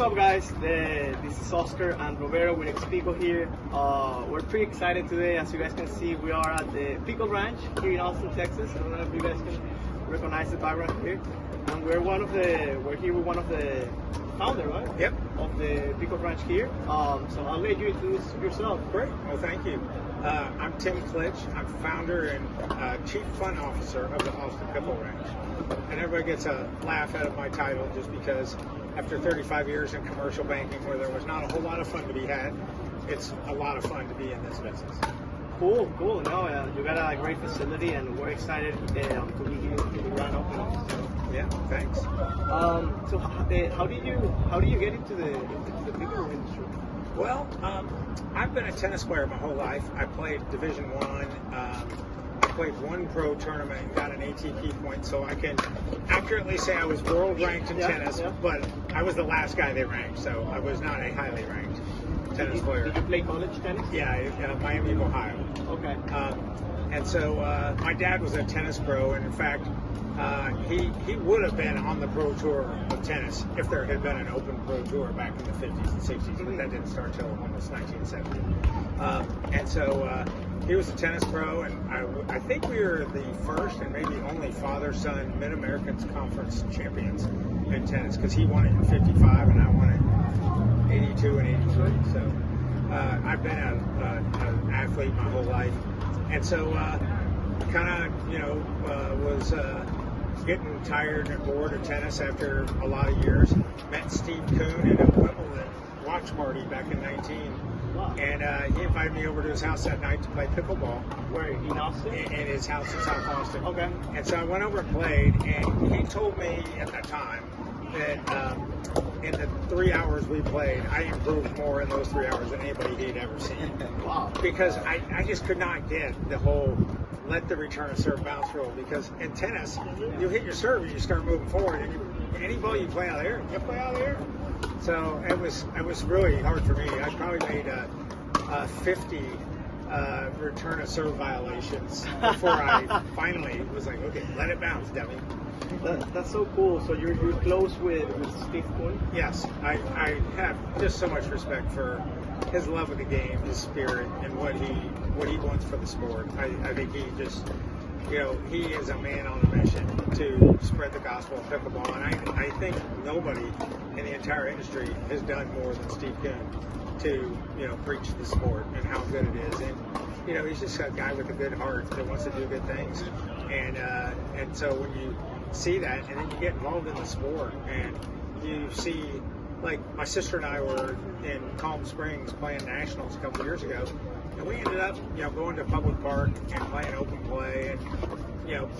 up, guys? This is Oscar and Roberto with Pickle here. We're pretty excited today. As you guys can see, we are at the Pickle Ranch here in Austin, Texas. I don't know if you guys can recognize the background here. And we're here with one of the founder, right? Yep. Of the Pickle Ranch here. So I'll let you introduce yourself. Great. Well, thank you. I'm Tim Klitch. I'm founder and Chief Fun Officer of the Austin Pickle Ranch. And everybody gets a laugh out of my title just because after 35 years in commercial banking where there was not a whole lot of fun to be had, it's a lot of fun to be in this business. Cool. No, you got a great facility, and we're excited to be here for the grand opening. So. Yeah, thanks. So how do you get into the pickle industry? Well, I've been a tennis player my whole life. I played Division I. I played one pro tournament and got an ATP point, so I can accurately say I was world ranked in tennis, but I was the last guy they ranked, so I was not a highly ranked tennis player. Did you play college tennis? Yeah, Miami of Ohio. Okay. And so my dad was a tennis pro, and in fact, he would have been on the pro tour of tennis if there had been an open pro tour back in the 50s and 60s, but that didn't start till almost 1970. And so he was a tennis pro, and I think we were the first and maybe only father-son Mid-Americans Conference champions in tennis, because he won it in 55 and I won it in 82 and 83. So I've been an athlete my whole life. And so kind of, was getting tired and bored of tennis after a lot of years. Met Steve Kuhn at a Wimbledon watch party back in 19. Wow. And he invited me over to his house that night to play pickleball. Where, in Austin? In his house in South Austin. Okay. And so I went over and played, and he told me at that time that in the 3 hours we played, I improved more in those 3 hours than anybody he'd ever seen. Wow. Because I just could not get the whole let the return of serve bounce rule, because in tennis, you hit your serve and you start moving forward, and any ball you play out there, you play out there. So it was really hard for me. I probably made 50 return of serve violations before I finally was like, okay, let it bounce, dummy. That's so cool. So you're close with Steve Kuhn? Yes, I have just so much respect for his love of the game, his spirit, and what he wants for the sport. I think he just, he is a man on a mission to spread the gospel of pickleball, and I think nobody in the entire industry has done more than Steve Kuhn to, preach the sport and how good it is. And, he's just a guy with a good heart that wants to do good things. And so when you see that, and then you get involved in the sport, and you see, like, my sister and I were in Palm Springs playing nationals a couple years ago, and we ended up, going to public park and playing open play, and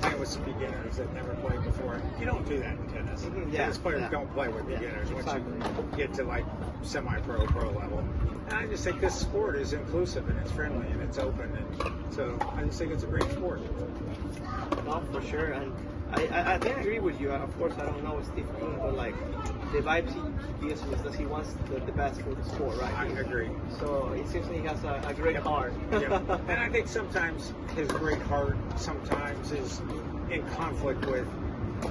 playing with some beginners that never played before. You don't do that in tennis. Tennis players don't play with beginners once you get to like semi-pro, pro level. And I just think this sport is inclusive and it's friendly and it's open, and so I just think it's a great sport. No, for sure. And I think I agree with you. Of course, I don't know Steve Kuhn, but like the vibes he gives is that he wants the best for the sport, right? I agree. So it seems like he has a great heart. And I think sometimes his great heart sometimes is in conflict with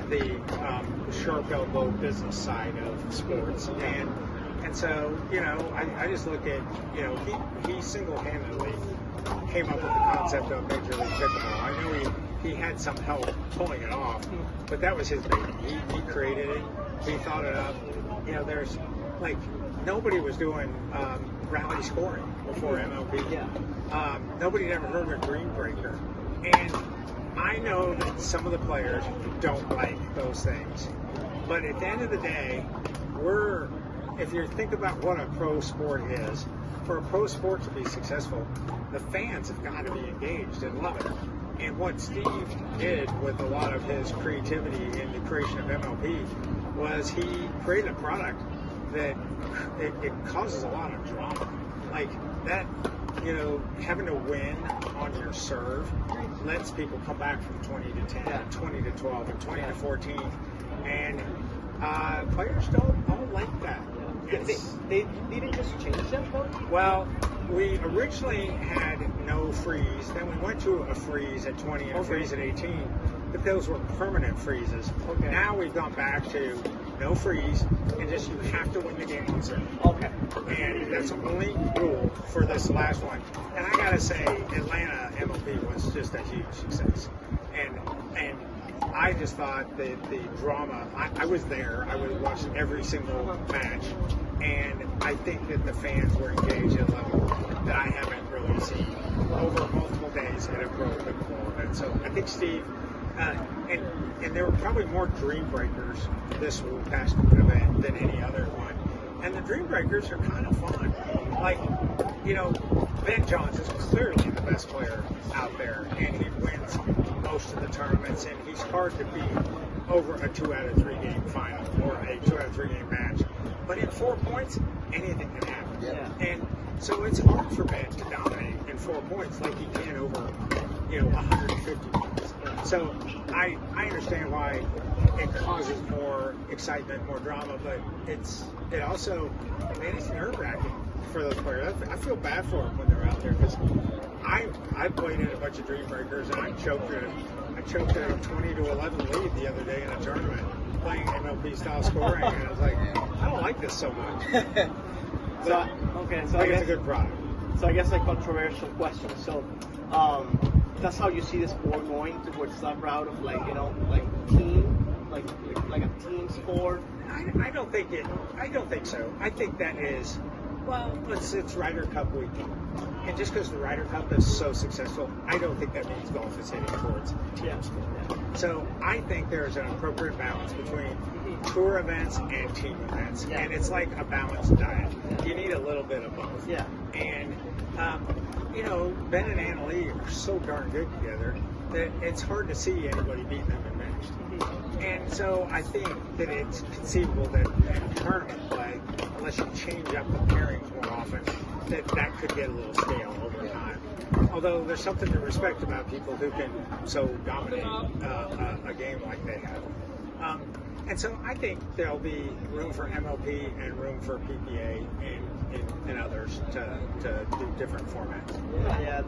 the sharp elbow business side of sports. And so, I just look at, he single-handedly came up with the concept of Major League Pickleball. I know he had some help pulling it off, but that was his baby. He created it. He thought it up. There's like nobody was doing rally scoring before MLP. Nobody had ever heard of a green breaker, and I know that some of the players don't like those things, but at the end of the day, if you think about what a pro sport is, for a pro sport to be successful, the fans have got to be engaged and love it. And what Steve did with a lot of his creativity in the creation of MLP was he created a product that it causes a lot of drama. Like that, having to win on your serve lets people come back from 20 to 10, 20 to 12, and 20 to 14. And players don't like that. They didn't just change that though? Well, we originally had no freeze, then we went to a freeze at 20 and a freeze at 18, but those were permanent freezes. Now we've gone back to no freeze, and just you have to win the game on serve. Okay. And that's the only rule for this last one. And I gotta say, Atlanta MLP was just a huge success. And I just thought the drama. I was there. I was watching every single match, and I think that the fans were engaged at a level that I haven't really seen over multiple days at a pro pickleball event. So I think Steve. And there were probably more Dream Breakers this past event than any other one. And the Dream Breakers are kind of fun. Like, you know, Ben Johns is clearly the best player out there, and he wins most of the tournaments, and he's hard to beat over a 2 out of 3 game final or a 2 out of 3 game match. But in 4 points, anything can happen. Yeah. And so it's hard for Ben to dominate in 4 points like he can over, 150 points. So I understand why it causes more excitement, more drama, but it's nerve-wracking for those players. I feel bad for them when they're out there because I played in a bunch of Dream Breakers and I choked at a 20-11 lead the other day in a tournament playing MLP style scoring, and I was like, I don't like this so much. So I think it's a good product. So I guess a controversial question. So that's how you see the sport going towards that route of like team, like a team sport. I don't think so. I think that is, it's Ryder Cup weekend. And just because the Ryder Cup is so successful, I don't think that means golf is heading towards team sport. Yeah. So I think there's an appropriate balance between tour events and team events. Yeah. And it's like a balanced diet. You need a little bit of both. Yeah. And, Ben and Anna Lee are so darn good together that it's hard to see anybody beating them in match. And so I think that it's conceivable that in tournament play, unless you change up the pairings more often, that could get a little stale over time. Although there's something to respect about people who can so dominate a game like they have. And so I think there'll be room for MLP and room for PPA and others to do different formats.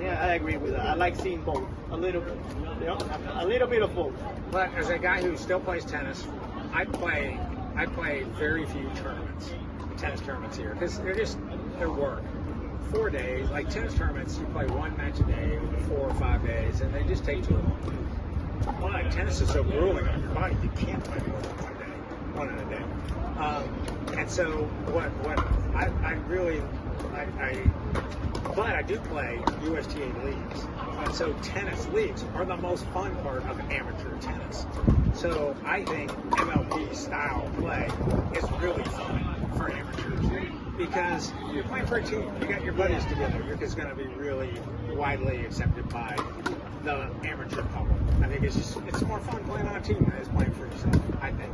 Yeah, I agree with that. I like seeing both a little bit, a little bit of both. But as a guy who still plays tennis, I play very few tennis tournaments here because they're work. 4 days, like tennis tournaments, you play one match a day, 4 or 5 days, and they just take too long. Well, like tennis is so grueling on your body, you can't play more than one in a day. And so what but I do play USTA leagues. And so tennis leagues are the most fun part of amateur tennis. So I think MLP style play is really fun for amateurs because you're playing for a team. You got your buddies together. You're just going to be really widely accepted by the amateur public. I think it's more fun playing on a team than it is playing for yourself, I think.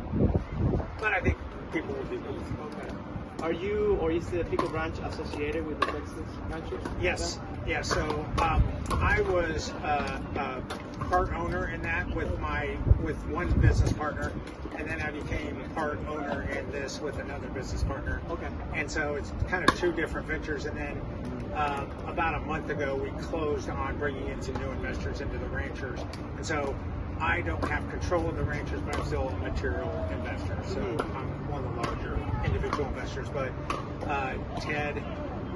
But I think people will do both. Okay. Are you or is the Pickle Ranch associated with the Texas Ranchers? Yes. Yeah. So I was part owner in that with one business partner, and then I became part owner in this with another business partner. Okay. And so it's kind of two different ventures, and then about a month ago we closed on bringing in some new investors into the Ranchers, and so I don't have control of the Ranchers, but I'm still a material investor. So I'm one of the larger individual investors. But Ted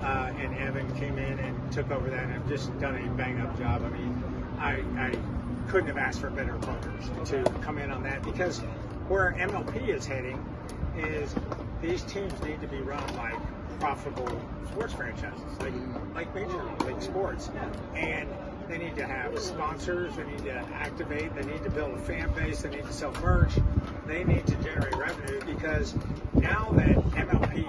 and Evan came in and took over that and have just done a bang-up job. I mean, I couldn't have asked for better partners to come in on that because where MLP is heading is these teams need to be run like profitable sports franchises, like major league sports. And they need to have sponsors, they need to activate, they need to build a fan base, they need to sell merch, they need to generate revenue because now that MLP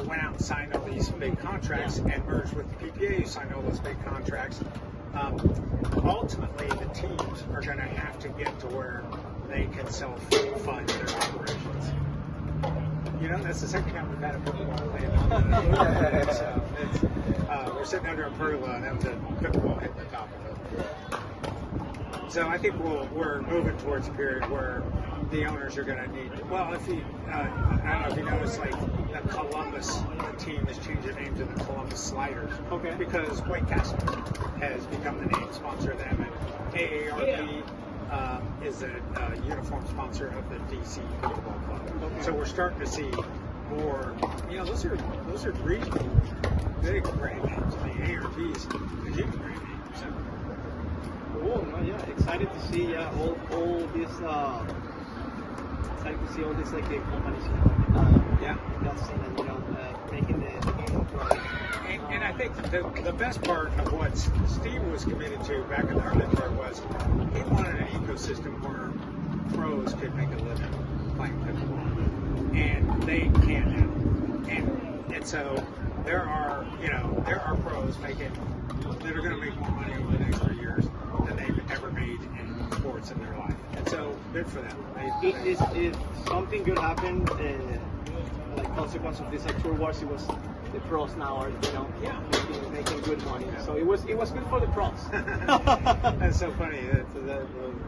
went out and signed all these big contracts and merged with the PPA who signed all those big contracts, ultimately the teams are going to have to get to where they can self-fund their operations. That's the second time we've had a pickleball land on we're sitting under a pergola and that was a pickleball hitting the top of it. So I think we're moving towards a period where the owners are going to need, I don't know if you noticed, like the Columbus team has changed their name to the Columbus Sliders. Okay. Because White Castle has become the name sponsor of them, and AARP is a uniform sponsor of the DC Pickleball Club. Okay. So we're starting to see more. Those are reasonable big brand names. I mean, ARP's a huge brand name. So. Cool. No, yeah, excited to see all this. Excited to see all these like big companies, that's making the game grow. And I think the best part of what Steve was committed to back in the early part was he wanted an ecosystem where pros could make a living playing pickleball, and they can now. And so there are pros that are going to make more money over the next 3 years than they've ever made in sports in their life. And so good for them. If something good happened, like consequence of this tour wars, it was the pros now are making good money. Yeah. So it was good for the pros. That's so funny.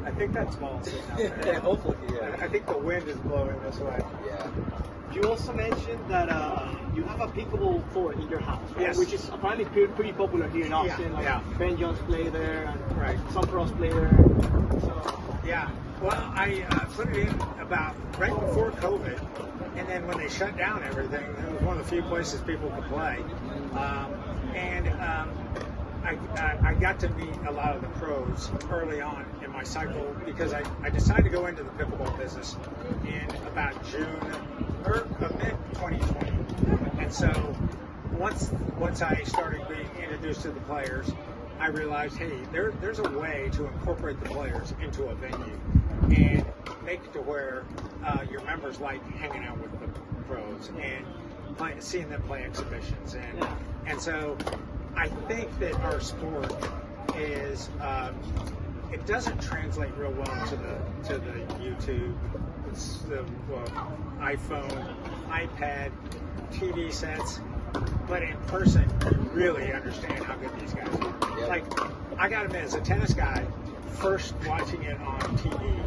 I think that's small sitting out there. Yeah, hopefully, yeah. I think the wind is blowing this way. Yeah. You also mentioned that you have a pickleball court in your house, right? Yes. Which is apparently pretty popular here in Austin. Ben Jones play there, and some pros play there. So. Yeah. Well, I put it in about right before COVID, and then when they shut down everything, it was one of the few places people could play. I got to meet a lot of the pros early on in my cycle because I decided to go into the pickleball business in about June or mid 2020. And so once I started being introduced to the players, I realized, hey, there's a way to incorporate the players into a venue and make it to where your members like hanging out with the pros and seeing them play exhibitions. And so I think that our sport is it doesn't translate real well to the YouTube, the iPhone, iPad, TV sets. But in person, you really understand how good these guys are. Yeah. Like, I gotta admit, as a tennis guy, first watching it on TV,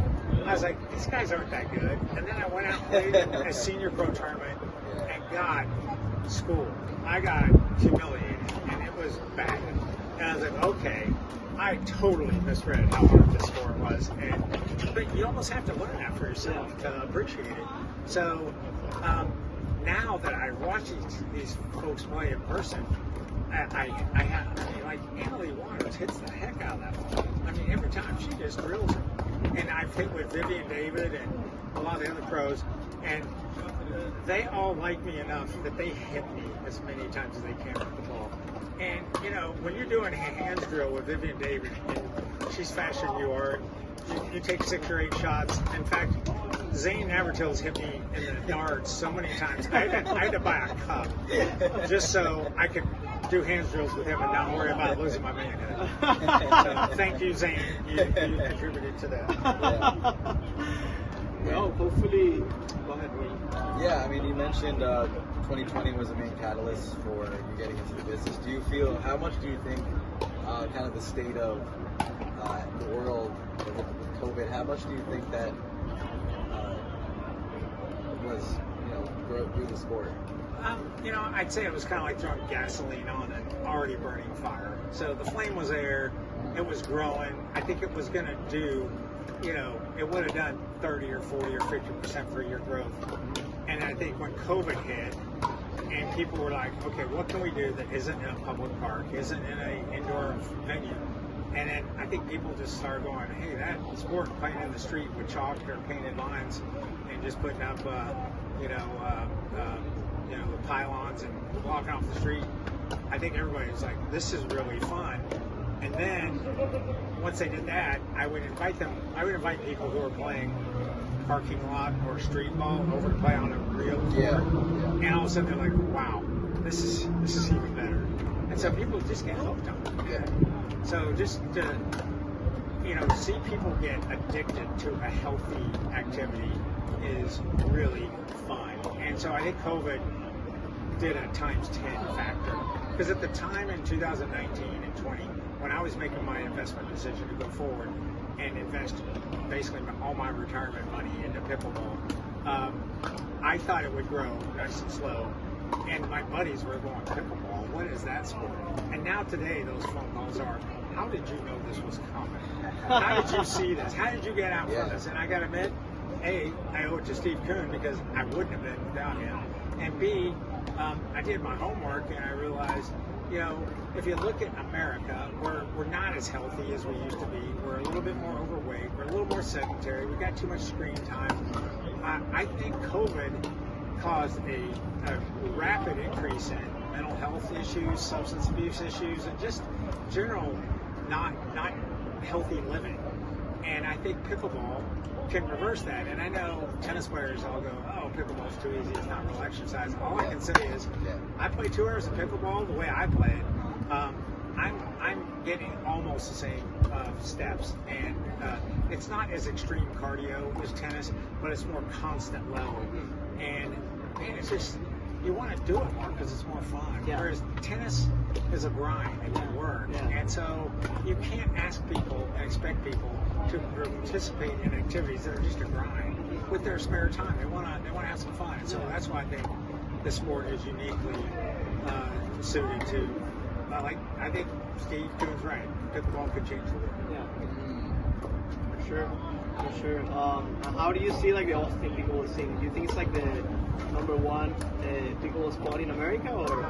I was like, these guys aren't that good. And then I went out and played in a senior pro tournament and got schooled. I got humiliated, and it was bad. And I was like, okay, I totally misread how hard this sport was. But you almost have to learn that for yourself to appreciate it. So, now that I watch these folks play in person, I mean, like Emily Waters hits the heck out of that ball. I mean, every time she just drills it. And I've hit with Vivian David and a lot of the other pros, and they all like me enough that they hit me as many times as they can with the ball. And when you're doing a hands drill with Vivian David, and she's faster than you are, you take 6 or 8 shots. In fact, Zane Navertill's hit me in the darts so many times. I had to buy a cup just so I could do hands drills with him and not worry about losing my manhood. So thank you, Zane. You contributed to that. Yeah. Well, hopefully, go ahead, Wayne. Yeah, I mean, you mentioned 2020 was the main catalyst for you getting into the business. Do you feel, how much do you think kind of the state of the world with COVID, how much do you think that was, grew the sport? I'd say it was kind of like throwing gasoline on an already burning fire. So the flame was there, it was growing. I think it was going to do, it would have done 30 or 40 or 50% per year growth. And I think when COVID hit, and people were like, okay, what can we do that isn't in a public park, isn't in an indoor venue? And then I think people just started going, hey, that sport playing in the street with chalk or painted lines and just putting up, the pylons and walking off the street. I think everybody was like, this is really fun. And then once they did that, I would invite people who are playing parking lot or street ball over to play on a real court. Yeah. And all of a sudden they're like, wow, this is even better. And so people just get hooked on it. Yeah. So just to see people get addicted to a healthy activity is really fun. And so I think COVID did a times 10 factor. Because at the time in 2019 and 20, when I was making my investment decision to go forward and invest basically all my retirement money into pickleball, I thought it would grow nice and slow. And my buddies were going, pickleball, what is that sport? And now today those phone calls are, how did you know this was coming? how did you see this? How did you get out from this? And I got to admit, A, I owe it to Steve Kuhn because I wouldn't have been without him. And B, I did my homework and I realized, you know, if you look at America, we're not as healthy as we used to be. We're a little bit more overweight. We're a little more sedentary. We got too much screen time. I think COVID caused a rapid increase in mental health issues, substance abuse issues, and just general not healthy living. And I think pickleball can reverse that. And I know tennis players all go, oh, pickleball's too easy, it's not real exercise. All I can say is, I play 2 hours of pickleball the way I play it. I'm getting almost the same steps, and it's not as extreme cardio as tennis, but it's more constant level. And it's just, you want to do it more because it's more fun. Whereas tennis is a grind, it's work. And so you can't ask people and expect people to participate in activities that are just a grind with their spare time. They want to have some fun. And so that's why I think the sport is uniquely suited to. I think Steve Kuhn's right. Pickleball could change the world. For sure. How do you see like the Austin pickle scene? Do you think it's like the #1 pickle spot in America, or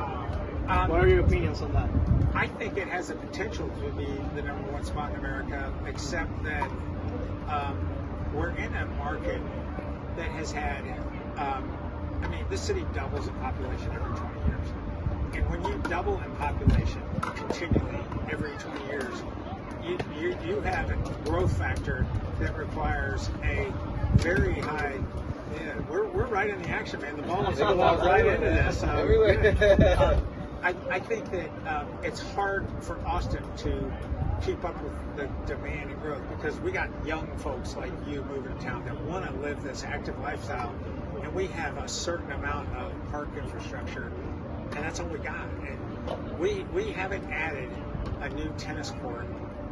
what are your opinions on that? I think it has the potential to be the #1 spot in America, except that we're in a market that has had, this city doubles in population every 20 years. And when you double in population continually every 20 years, you have a growth factor that requires a very high. Yeah, we're right in the action, man. The ball is going right into this. I think that it's hard for Austin to keep up with the demand and growth because we got young folks like you moving to town that want to live this active lifestyle, and we have a certain amount of park infrastructure, and that's all we got. And we haven't added a new tennis court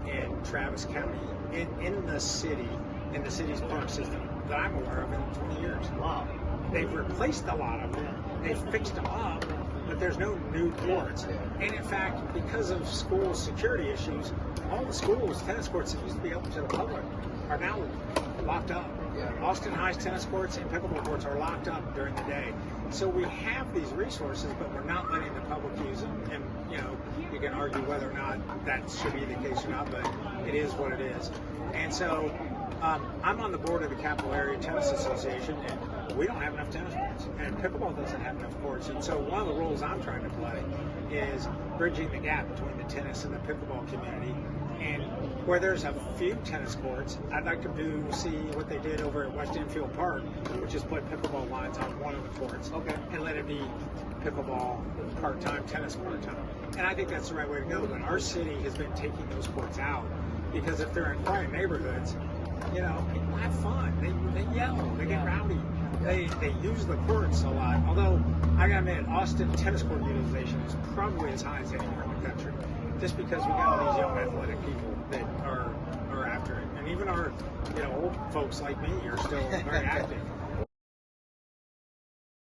in Travis County in the city's park system that I'm aware of in 20 years. Wow. They've replaced a lot of them. They've fixed them up, but there's no new courts. And in fact, because of school security issues, all the schools' tennis courts that used to be open to the public are now locked up. Austin High's tennis courts and pickleball courts are locked up during the day. So we have these resources, but we're not letting the public use them. And, you can argue whether or not that should be the case or not, but it is what it is. And so I'm on the board of the Capital Area Tennis Association, and we don't have enough tennis courts, and pickleball doesn't have enough courts. And so one of the roles I'm trying to play is bridging the gap between the tennis and the pickleball community. And where there's a few tennis courts, I'd like to see what they did over at West Enfield Park, which is put pickleball lines on one of the courts, and let it be pickleball part-time, tennis part-time. And I think that's the right way to go. But our city has been taking those courts out because if they're in quiet neighborhoods, people have fun. They yell, they get rowdy. They use the courts a lot. Although I gotta admit, Austin tennis court utilization is probably as high as anywhere in the country, just because we got all these young athletic people that are after it, and even our old folks like me are still very active.